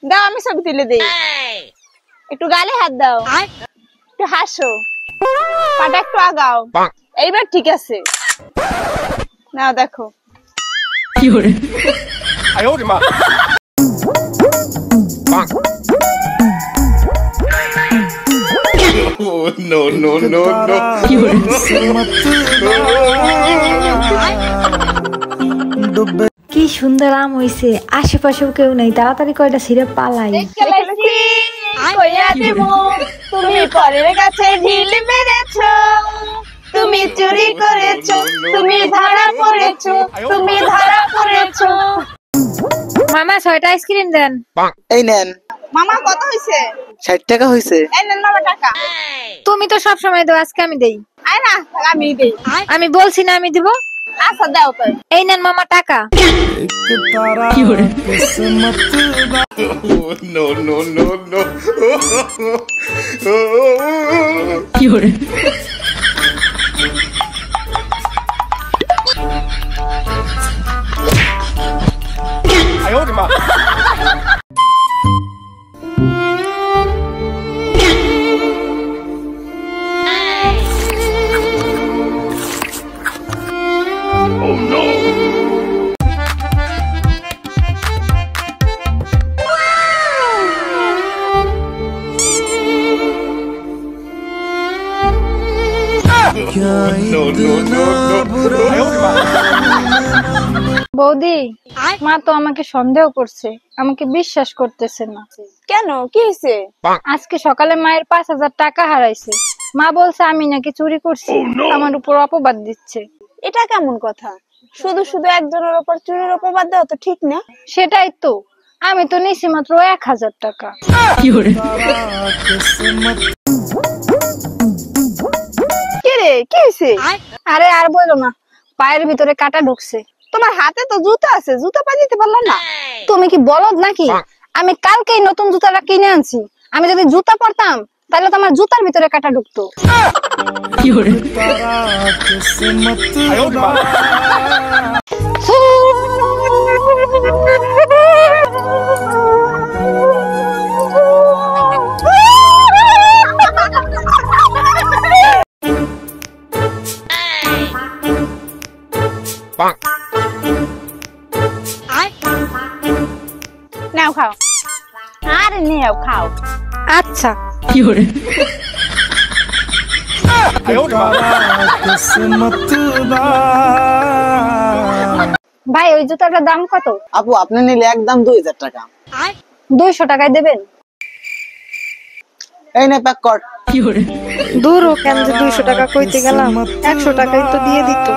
দাও আমি ছবি তুলে দেই। একটু গালে হাত দাও, একটু হাসো, পাটা একটু আগাও। এইবার ঠিক আছে, নাও দেখো। No, no, no, no. কি সুন্দর আম হইছে, আশেপাশেও কেউ নাই, তাড়াতাড়ি কয়টা ছিঁড়ে পালাই। তুমি পরের কাছে ঢিল মেরেছো, তুমি চুরি করেছো, তুমি ধরা পড়েছো, তুমি ধরা পড়েছো। মামা 6টা আইসক্রিম দেন। এই নেন। মামা কত হইছে? 60 টাকা হইছে। এই নেন মামা টাকা। তুমি তো সব সময় দাও, আজকে আমি দেই। আয় না, আমি দেই। আমি বলছি না আমি দিব। আচ্ছা দাও তো। এই নেন মামা টাকা। No, no, no, no. Oh no! No, no, no, no. বৌদি, মা তো আমাকে সন্দেহ করছে, আমাকে বিশ্বাস করতেছে না। কেন, কি হয়েছে? আজকে সকালে মায়ের 5000 টাকা হারাইছে। মা বলছে আমি নাকি চুরি করছি, আমার উপর অপবাদ দিচ্ছে। এটা কেমন কথা? শুধু শুধু একজনের উপর চুরির অপবাদ দেওয়া তো ঠিক না। সেটাই তো, আমি তো নিছি মাত্র 1000 টাকা। কি রে, কি হয়েছে? আরে আর বলো না, পায়ের ভিতরে কাটা ঢুকছে। তোমার হাতে তো জুতা আছে, জুতা পা দিতে পারলা না? তুমি কি বলদ নাকি? আমি কালকেই নতুন জুতাটা কিনে আনছি। আমি যদি জুতা পরতাম তাহলে তো আমার জুতার ভিতরে কাটা ঢুকতো। নাও খাও। আরে নেও খাও। আচ্ছা। ভাই ওই জুতাটার দাম কত? আপু আপনি নিলে একদম 2000 টাকা। 200 টাকায় দেবেন? এই নে প্যাক কর। দূর কেন যে 200 টাকা কইতে গেলাম, 100 টাকাই তো দিয়ে দিত।